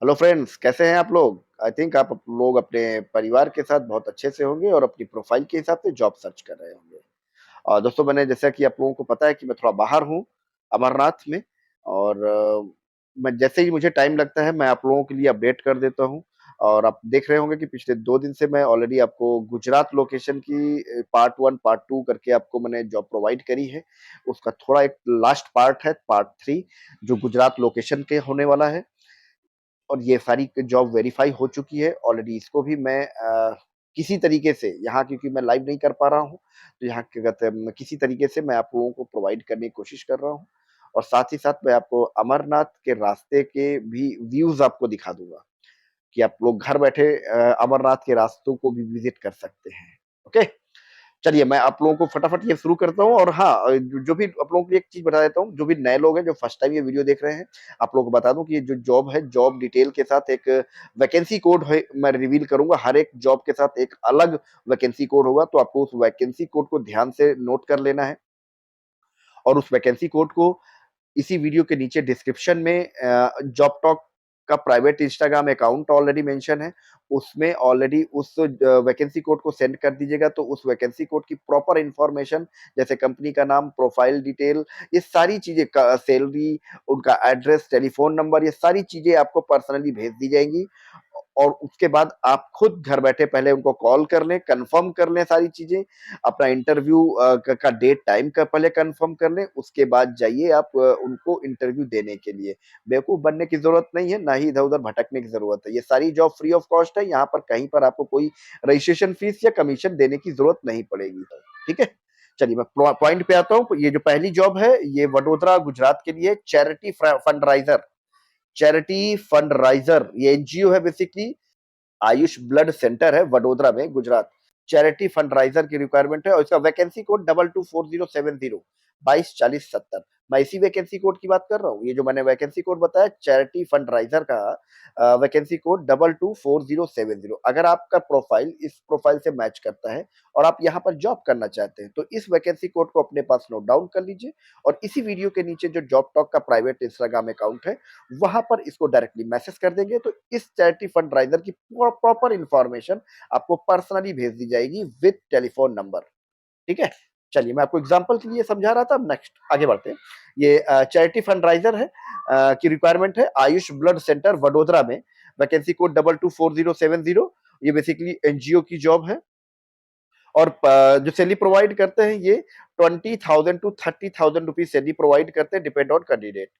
Hello friends, कैसे हैं आप लोग? आई थिंक आप लोग अपने परिवार के साथ बहुत अच्छे से होंगे और अपनी प्रोफाइल के हिसाब से जॉब सर्च कर रहे होंगे। दोस्तों, मैंने जैसा कि आप लोगों को पता है कि मैं थोड़ा बाहर हूँ, अमरनाथ में। और मैं जैसे ही मुझे टाइम लगता है मैं आप लोगों के लिए अपडेट कर देता हूँ। और आप देख रहे होंगे कि पिछले 2 दिन से मैं ऑलरेडी आपको गुजरात लोकेशन की पार्ट 1, पार्ट 2 करके आपको मैंने जॉब प्रोवाइड करी है। उसका थोड़ा एक लास्ट पार्ट है, पार्ट 3, जो गुजरात लोकेशन के होने वाला है। और ये सारी जॉब वेरीफाई हो चुकी है ऑलरेडी। इसको भी मैं किसी तरीके से यहाँ, क्योंकि मैं लाइव नहीं कर पा रहा हूँ, तो यहाँ क्या कहते हैं, किसी तरीके से मैं आप लोगों को प्रोवाइड करने की कोशिश कर रहा हूँ। और साथ ही साथ मैं आपको अमरनाथ के रास्ते के भी व्यूज आपको दिखा दूंगा कि आप लोग घर बैठे अमरनाथ के रास्तों को भी विजिट कर सकते हैं। ओके, चलिए मैं आप लोगों को फटाफट ये शुरू करता हूँ। और हाँ, जो भी आप लोगों को एक चीज बता देता हूँ, जो भी नए लोग हैं जो फर्स्ट टाइम ये वीडियो देख रहे हैं, आप लोगों को बता दूं कि ये जो जॉब है, जॉब डिटेल के साथ एक वैकेंसी कोड है, मैं रिवील करूंगा। हर एक जॉब के साथ एक अलग वैकेंसी कोड होगा, तो आपको उस वैकेंसी कोड को ध्यान से नोट कर लेना है। और उस वैकेंसी कोड को इसी वीडियो के नीचे डिस्क्रिप्शन में जॉब टॉक का private Instagram account already mention है, उसमें ऑलरेडी उस वैकेंसी कोड को सेंड कर दीजिएगा। तो उस वैकेंसी कोड की प्रॉपर इंफॉर्मेशन, जैसे कंपनी का नाम, प्रोफाइल डिटेल, ये सारी चीजें, सैलरी, उनका एड्रेस, टेलीफोन नंबर, ये सारी चीजें आपको पर्सनली भेज दी जाएंगी। और उसके बाद आप खुद घर बैठे पहले उनको कॉल कर लें, कंफर्म कर लें सारी चीजें, अपना इंटरव्यू का डेट टाइम का पहले कंफर्म कर लें। उसके बाद जाइए आप उनको इंटरव्यू देने के लिए। बेवकूफ बनने की जरूरत नहीं है, ना ही इधर उधर भटकने की जरूरत है। ये सारी जॉब फ्री ऑफ कॉस्ट है, यहाँ पर कहीं पर आपको कोई रजिस्ट्रेशन फीस या कमीशन देने की जरूरत नहीं पड़ेगी। ठीक है, चलिए मैं पॉइंट पे आता हूँ। ये जो पहली जॉब है, ये वडोदरा गुजरात के लिए चैरिटी फंड राइजर, ये एनजीओ है बेसिकली। आयुष ब्लड सेंटर है वडोदरा में, गुजरात। चैरिटी फंड राइजर की रिक्वायरमेंट है और इसका वैकेंसी कोड 224070 224070। मैं इसी वैकेंसी कोड की बात कर रहा हूँ। ये जो मैंने वैकेंसी कोड बताया, चैरिटी फंड राइजर का वैकेंसी कोड 224070। अगर आपका प्रोफाइल इस प्रोफाइल से मैच करता है और आप यहाँ पर जॉब करना चाहते हैं, तो इस वैकेंसी कोड को अपने पास नोट डाउन कर लीजिए। और इसी वीडियो के नीचे जो जॉब टॉक का प्राइवेट इंस्टाग्राम अकाउंट है, वहां पर इसको डायरेक्टली मैसेज कर देंगे, तो इस चैरिटी फंड राइजर की प्रॉपर इंफॉर्मेशन आपको पर्सनली भेज दी जाएगी विद टेलीफोन नंबर। ठीक है, चलिए मैं आपको एग्जांपल के लिए समझा रहा था। अब नेक्स्ट आगे बढ़ते हैं। ये चैरिटी फंड राइजर है, की रिक्वायरमेंट है आयुष ब्लड सेंटर वडोदरा में। Vacancy code 224070। ये बेसिकली एनजीओ की जॉब है। और जो सैलरी प्रोवाइड करते हैं, ये 20,000 टू 30,000 रुपीज सैलरी प्रोवाइड करते हैं, डिपेंड ऑन कैंडिडेट।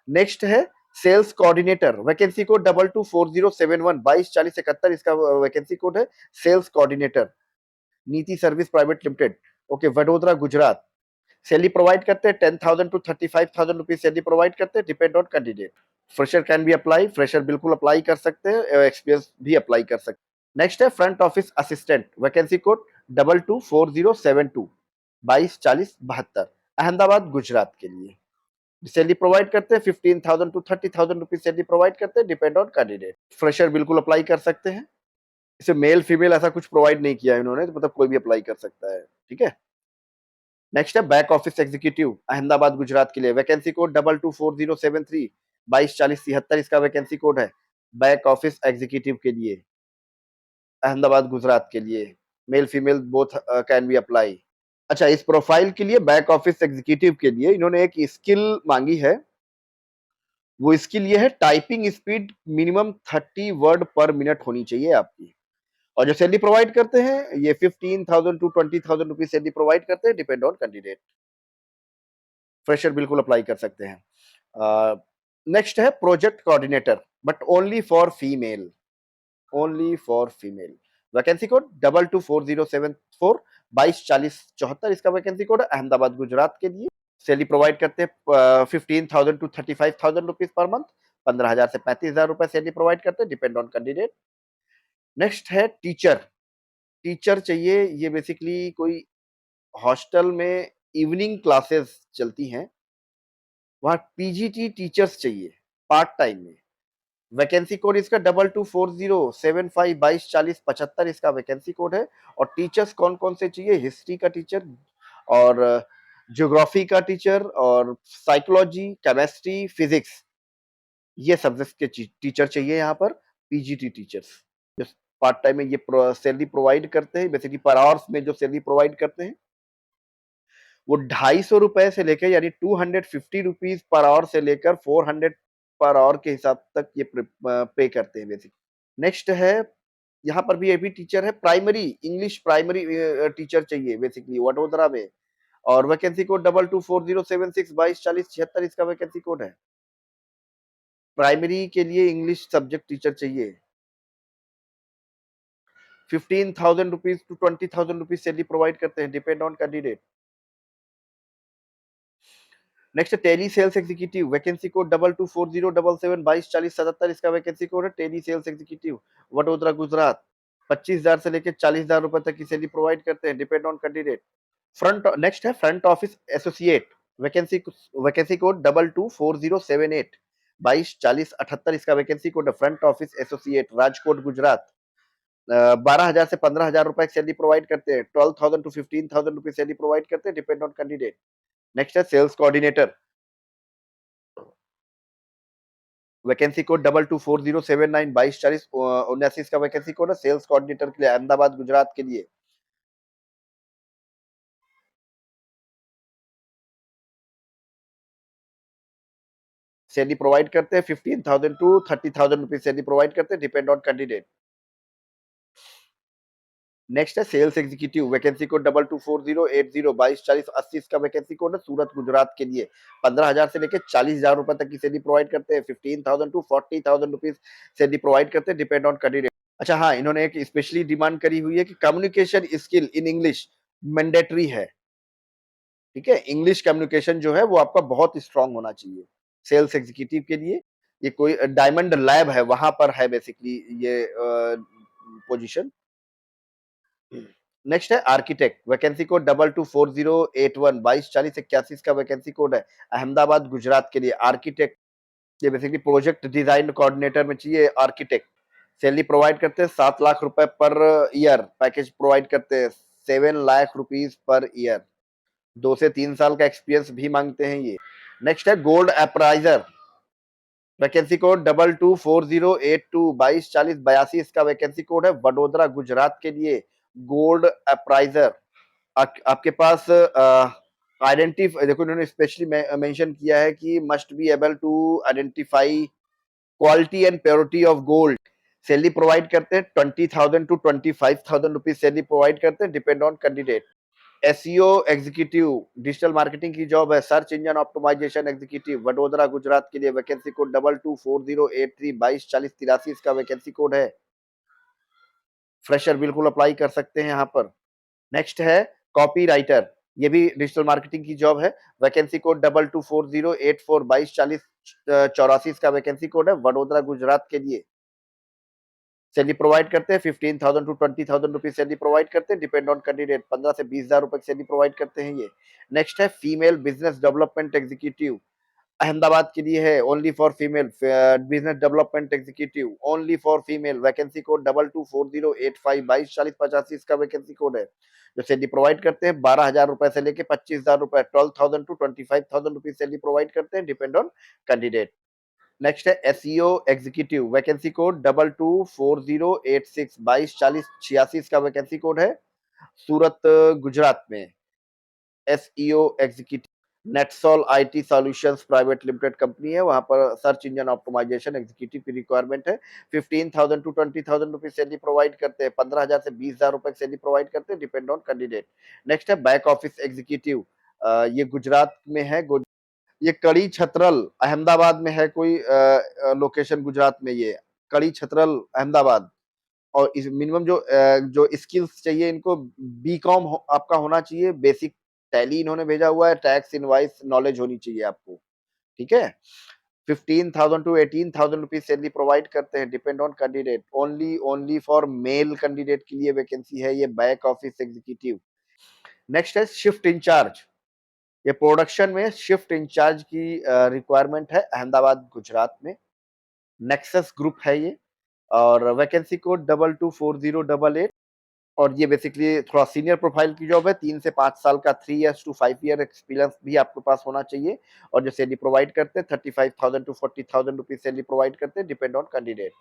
नेक्स्ट है सेल्स कोऑर्डिनेटर, वैकेंसी कोड 224071 224071, इसका वैकेंसी कोड है। सेल्स कोऑर्डिनेटर, नीति service private limited, okay, Vadodara Gujarat. Salary provide करते हैं 10,000 टू 35,000 रुपीज सैलरी प्रोवाइड करते हैं, depend on candidate. Fresher can be apply, fresher बिल्कुल अप्लाई कर सकते हैं, एक्सपीरियंस भी अप्लाई कर सकते हैं। नेक्स्ट है front office assistant, vacancy code 224072 224072, Ahmedabad Gujarat के लिए। सैलरी प्रोवाइड करते हैं 15,000 टू 30,000 रुपीज सैलरी प्रोवाइड करते हैं, डिपेंड ऑन कैंडिडेट। फ्रेशर बिल्कुल अप्लाई कर सकते हैं। इसे मेल फीमेल ऐसा कुछ प्रोवाइड नहीं किया है इन्होंने, तो मतलब कोई भी अप्लाई कर सकता है। ठीक है, नेक्स्ट है back office executive, Ahmedabad Gujarat के लिए। वैकेंसी कोड 224073 224073, इसका वैकेंसी कोड है। बैक ऑफिस एग्जीक्यूटिव के लिए, अहमदाबाद गुजरात के लिए। Male female both can be apply. अच्छा, इस प्रोफाइल के लिए, बैक ऑफिस एग्जीक्यूटिव के लिए, इन्होंने एक स्किल मांगी है। वो स्किल ये है, टाइपिंग स्पीड मिनिमम 30 वर्ड पर मिनट होनी चाहिए आपकी। और जो सैलरी प्रोवाइड करते हैं, ये 15,000 टू 20,000 रुपीज सैलरी प्रोवाइड करते हैं, डिपेंड ऑन कैंडिडेट। फ्रेशर बिल्कुल अप्लाई कर सकते हैं। नेक्स्ट है project coordinator, but only for female. Vacancy code 224074 224074, इसका वैकेंसी कोड है, अहमदाबाद गुजरात के लिए। सैलरी प्रोवाइड करते हैं 15,000 टू 35,000 रुपीज पर मंथ, 15,000 से 35,000 रुपए सैलरी प्रोवाइड करते हैं, डिपेंड ऑन कैंडिडेट। नेक्स्ट है टीचर। टीचर चाहिए, ये बेसिकली कोई हॉस्टल में इवनिंग क्लासेस चलती हैं, वहां पीजीटी टीचर्स चाहिए पार्ट टाइम में। वैकेंसी कोड इसका 224075 224075, इसका वैकेंसी कोड है। और टीचर्स कौन कौन से चाहिए? हिस्ट्री का टीचर, और ज्योग्राफी का टीचर, और साइकोलॉजी, केमिस्ट्री, फिजिक्स, ये सब्जेक्ट के टीचर चाहिए यहाँ पर, पीजीटी टीचर्स, जो पार्ट टाइम में ये सैलरी प्रोवाइड करते हैं, बेसिकली पर आवर्स में जो सैलरी प्रोवाइड करते हैं वो ₹250 से लेकर, यानी ₹250 पर आवर से लेकर 400 पर आवर के हिसाब तक ये पे करते हैं बेसिकली। नेक्स्ट है, यहाँ पर भी ये भी टीचर है, प्राइमरी इंग्लिश प्राइमरी टीचर चाहिए बेसिकली वडोदरा में, और वैकेंसी कोड 224076224076 इसका वैकेंसी कोड है। प्राइमरी के लिए इंग्लिश सब्जेक्ट टीचर चाहिए। ₹15,000 टू ₹20,000 सैलरी प्रोवाइड करते हैं, depend on candidate. Next tele sales executive, vacancy code 224077224077 इसका वैकेंसी कोड है, tele sales executive, Vadodara Gujarat. 25,000 से लेकर 40,000 रुपए तक की सैलरी प्रोवाइड करते हैं, depend on candidate. Front next है front office associate, vacancy vacancy code 224078 224078 इसका वैकेंसी कोड है, front office associate, Rajkot Gujarat. 12,000 से 15,000 रुपए सैलरी प्रोवाइड करते हैं, 12,000 टू 15,000 रुपीज सैलरी प्रोवाइड करते हैं, डिपेंड ऑन कैंडिडेट। नेक्स्ट है सेल्स कोऑर्डिनेटर, वैकेंसी कोड 224079 2240 इसका वैकेंसी कोड है, सेल्स कोऑर्डिनेटर के लिए, अहमदाबाद गुजरात के लिए। सैलरी प्रोवाइड करते हैं 15,000 टू 30,000 रुपीज सैलरी प्रोवाइड करते हैं, डिपेंड ऑन कैंडिडेट। नेक्स्ट है सेल्स एग्जीक्यूटिव, वैकेंसी कोड 224080 224080 इसका वैकेंसी कोड है, सूरत गुजरात के लिए। 15,000 से लेकर 40,000 रुपए तक की सैलरी प्रोवाइड करते हैं, 15,000 टू 40,000 रुपीज सैलरी प्रोवाइड करते हैं, डिपेंड ऑन कैंडिडेट। अच्छा हाँ, इन्होंने एक स्पेशली डिमांड करी हुई है कि communication skill in English mandatory है। ठीक है, इंग्लिश कम्युनिकेशन जो है वो आपका बहुत स्ट्रांग होना चाहिए सेल्स एग्जीक्यूटिव के लिए। ये कोई डायमंड लैब है, वहां पर है बेसिकली ये पोजीशन। नेक्स्ट है आर्किटेक्ट, वैकेंसी कोड 224081 224081 का वैकेंसी कोड है, अहमदाबाद गुजरात के लिए। आर्किटेक्ट, ये बेसिकली प्रोजेक्ट डिजाइन कोऑर्डिनेटर में चाहिए आर्किटेक्ट। सैलरी प्रोवाइड करते हैं 7 लाख रुपए पर ईयर, पैकेज प्रोवाइड करते हैं 7 लाख रुपीज पर ईयर। 2 से 3 साल का एक्सपीरियंस भी मांगते हैं ये। नेक्स्ट है गोल्ड अप्राइजर, वैकेंसी कोड 224082 224082 इसका वैकेंसी कोड है, वडोदरा गुजरात के लिए। गोल्ड अप्राइजर, आपके पास आइडेंटिफाई, देखो इन्होंने स्पेशली मेंशन किया है कि must be able to identify quality and purity of gold. Salary provide करते हैं 20,000 टू 25,000 रुपीज सैलरी प्रोवाइड करते हैं, depend on candidate. SEO executive, digital marketing की जॉब है, search engine optimisation executive, Vadodara Gujarat के लिए। वैकेंसी कोड 224083 224083 इसका वैकेंसी कोड है। फ्रेशर बिल्कुल अप्लाई कर सकते हैं यहाँ पर। नेक्स्ट है कॉपी राइटर, ये भी डिजिटल मार्केटिंग की जॉब है, वैकेंसी कोड 224084 2240 इसका वैकेंसी कोड है, वडोदरा गुजरात के लिए। सैलरी प्रोवाइड करते हैं 15,000 टू 20,000 रुपीज सैलरी प्रोवाइड करते हैं, डिपेंड ऑन कैंडिडेट। 15 से 20,000 रुपए की सैलरी प्रोवाइड करते हैं ये। नेक्स्ट है female business development executive, Ahmedabad के लिए है, only for female business development executive, only for female. Vacancy code 224085 224085 इसका वैकेंसी कोड है, जो सैलरी प्रोवाइड करते हैं 12,000 रुपए से लेके 25,000 रुपए, 12,000 टू 25,000 रुपीज सैलरी प्रोवाइड करते हैं, डिपेंड ऑन कैंडिडेट। नेक्स्ट है एसईओ एग्जीक्यूटिव, वैकेंसी कोड 224086 224086 इसका वैकेंसी कोड है, सूरत गुजरात में। SEO executive, Netsol IT solutions private limited company है, वहां पर सर्च इंजन ऑप्टिमाइजेशन एग्जीक्यूटिव की रिक्वायरमेंट है। 15,000 टू 20,000 रुपीज सैलरी प्रोवाइड करते हैं, 15,000 से 20,000 रुपए सैलरी प्रोवाइड करते हैं, डिपेंड ऑन कैंडिडेट। नेक्स्ट है बैक ऑफिस एग्जीक्यूटिव, ये गुजरात में है, ये कड़ी छतरल अहमदाबाद में है, कोई लोकेशन गुजरात में, ये कड़ी छतरल अहमदाबाद। और इस मिनिमम जो स्किल्स चाहिए इनको, बीकॉम आपका होना चाहिए, बेसिक टैली इन्होंने भेजा हुआ है, टैक्स इनवाइस नॉलेज होनी चाहिए आपको। ठीक है, 15,000 टू 18,000 रुपीज सैलरी प्रोवाइड करते हैं, depend on candidate. Only for male candidate के लिए वैकेंसी है ये, बैक ऑफिस एग्जीक्यूटिव। नेक्स्ट है शिफ्ट इंचार्ज, ये प्रोडक्शन में शिफ्ट इंचार्ज की रिक्वायरमेंट है, अहमदाबाद गुजरात में। नेक्सस ग्रुप है ये, और वैकेंसी कोड 224088 और ये बेसिकली थोड़ा सीनियर प्रोफाइल की जॉब है, 3 से 5 साल का 3 ईयर्स टू 5 ईयर एक्सपीरियंस भी आपके पास होना चाहिए और जो सैलरी प्रोवाइड करते हैं 35,000 टू 40,000 रुपीज़ सैलरी प्रोवाइड करते हैं, डिपेंड ऑन कैंडिडेट।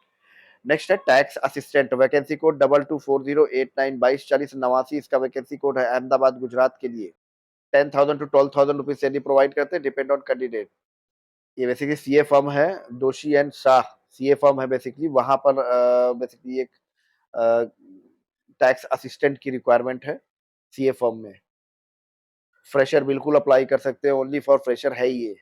नेक्स्ट है टैक्स असिस्टेंट, वैकेंसी कोड 224089 2240 89 इसका वैकेंसी कोड है, अहमदाबाद गुजरात के लिए। 10,000 टू 12,000 रुपीज़ सैलरी प्रोवाइड करते हैं, डिपेंड ऑन कैंडिडेट। ये बेसिकली सीए फर्म है, दोषी एंड शाह सीए फर्म है बेसिकली, वहां पर बेसिकली एक टैक्स असिस्टेंट की रिक्वायरमेंट है सीए फर्म में। फ्रेशर बिल्कुल अप्लाई कर सकते हैं, ओनली फॉर फ्रेशर है ये।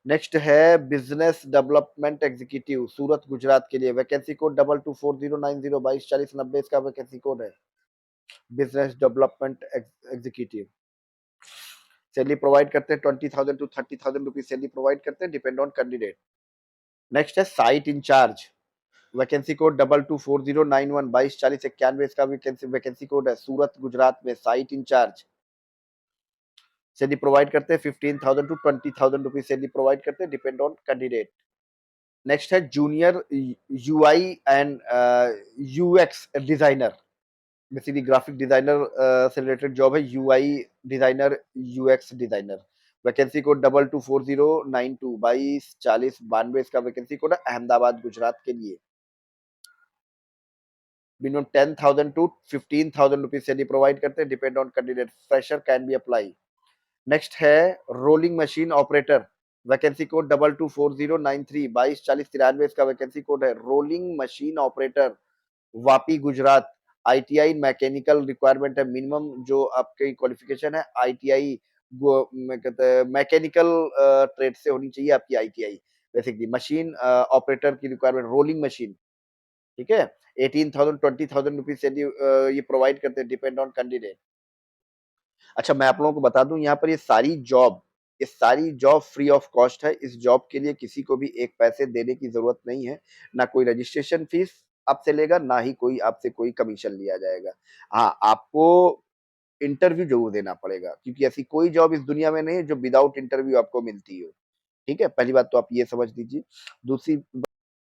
नेक्स्ट है business development executive, Surat Gujarat के लिए, वैकेंसी कोड 224090 224090 इसका वैकेंसी कोड है, business development executive. Salary provide करते हैं 20,000 टू 30,000 रुपीज सैलरी प्रोवाइड करते हैं, डिपेंड ऑन कैंडिडेट। नेक्स्ट है साइट इंचार्ज, वैकेंसी कोड 224091 224091 इसका वैकेंसी कोड है, सूरत गुजरात में सैलरी इंचार्ज। सैलरी प्रोवाइड करते हैं 15,000 टू 20,000 रुपीज सैलरी प्रोवाइड करते हैं, डिपेंड ऑन कैंडिडेट। नेक्स्ट है junior UI and UX designer, basically graphic designer से रिलेटेड जॉब है, UI designer UX designer. Vacancy code 224092 224092 इसका वैकेंसी कोड है, अहमदाबाद गुजरात के लिए। Minimum 10,000 to 15,000 rupees salary provide करते हैं, depend on candidate, fresher can be apply. Next है rolling machine operator, vacancy code 224093 224093 इसका वैकेंसी कोड है, rolling machine operator, Vapi Gujarat. ITI mechanical requirement है, मिनिमम जो आपकी क्वालिफिकेशन है आईटीआई कहते हैं मैकेनिकल ट्रेड से होनी चाहिए आपकी आईटीआई। बेसिकली मशीन ऑपरेटर की रिक्वायरमेंट, रोलिंग मशीन, ठीक है। 18,000 20,000 रुपीज से ये प्रोवाइड करते हैं, डिपेंड ऑन कैंडिडेट। अच्छा, मैं आप लोगों को बता दूं, यहाँ पर ये सारी जॉब फ्री ऑफ कॉस्ट है। इस जॉब के लिए किसी को भी एक पैसे देने की जरूरत नहीं है, ना कोई रजिस्ट्रेशन फीस आपसे लेगा, ना ही कोई आपसे कोई कमीशन लिया जाएगा। हाँ, आपको इंटरव्यू जरूर देना पड़ेगा, क्योंकि ऐसी कोई जॉब इस दुनिया में नहीं है जो विदाउट इंटरव्यू आपको मिलती हो। ठीक है, पहली बात तो आप ये समझ लीजिए। दूसरी,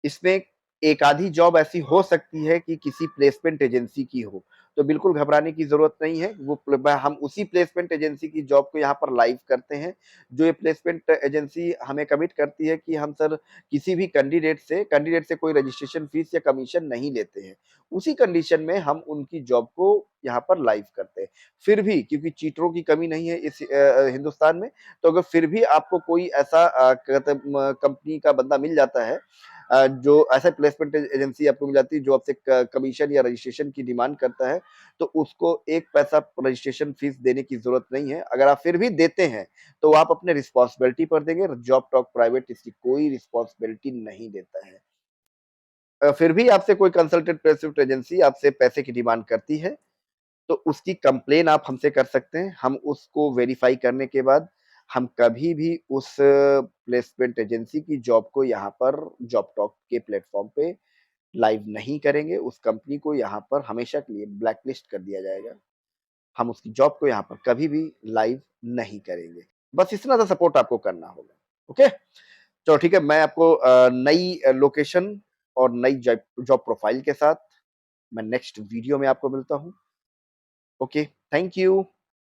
इसमें एक आधी जॉब ऐसी हो सकती है कि किसी प्लेसमेंट एजेंसी की हो, तो बिल्कुल घबराने की ज़रूरत नहीं है। हम उसी प्लेसमेंट एजेंसी की जॉब को यहाँ पर लाइव करते हैं, जो ये प्लेसमेंट एजेंसी हमें कमिट करती है कि हम सर किसी भी कैंडिडेट से कोई रजिस्ट्रेशन फीस या कमीशन नहीं लेते हैं। उसी कंडीशन में हम उनकी जॉब को यहाँ पर लाइव करते हैं। फिर भी क्योंकि चीटरों की कमी नहीं है इस हिंदुस्तान में, तो अगर फिर भी आपको कोई ऐसा कंपनी का बंदा मिल जाता है, जो ऐसा प्लेसमेंट एजेंसी आपको मिल जाती है जो आपसे कमीशन या रजिस्ट्रेशन की डिमांड करता है, तो उसको एक पैसा रजिस्ट्रेशन फीस देने की जरूरत नहीं है। अगर आप फिर भी देते हैं तो आप अपने रिस्पॉन्सिबिलिटी पर देंगे। जॉब टॉक प्राइवेट इसकी कोई रिस्पॉन्सिबिलिटी नहीं देता है। फिर भी आपसे कोई कंसल्टेंट प्लेसमेंट एजेंसी आपसे पैसे की डिमांड करती है, तो उसकी कंप्लेन आप हमसे कर सकते हैं। हम उसको वेरीफाई करने के बाद हम कभी भी उस प्लेसमेंट एजेंसी की जॉब को यहाँ पर जॉब टॉक के प्लेटफॉर्म पे लाइव नहीं करेंगे। उस कंपनी को यहाँ पर हमेशा के लिए ब्लैकलिस्ट कर दिया जाएगा। हम उसकी जॉब को यहाँ पर कभी भी लाइव नहीं करेंगे। बस इतना सा सपोर्ट आपको करना होगा। ओके, चलो ठीक है। मैं आपको नई लोकेशन और नई जॉब प्रोफाइल के साथ मैं नेक्स्ट वीडियो में आपको मिलता हूँ। Okay, thank you.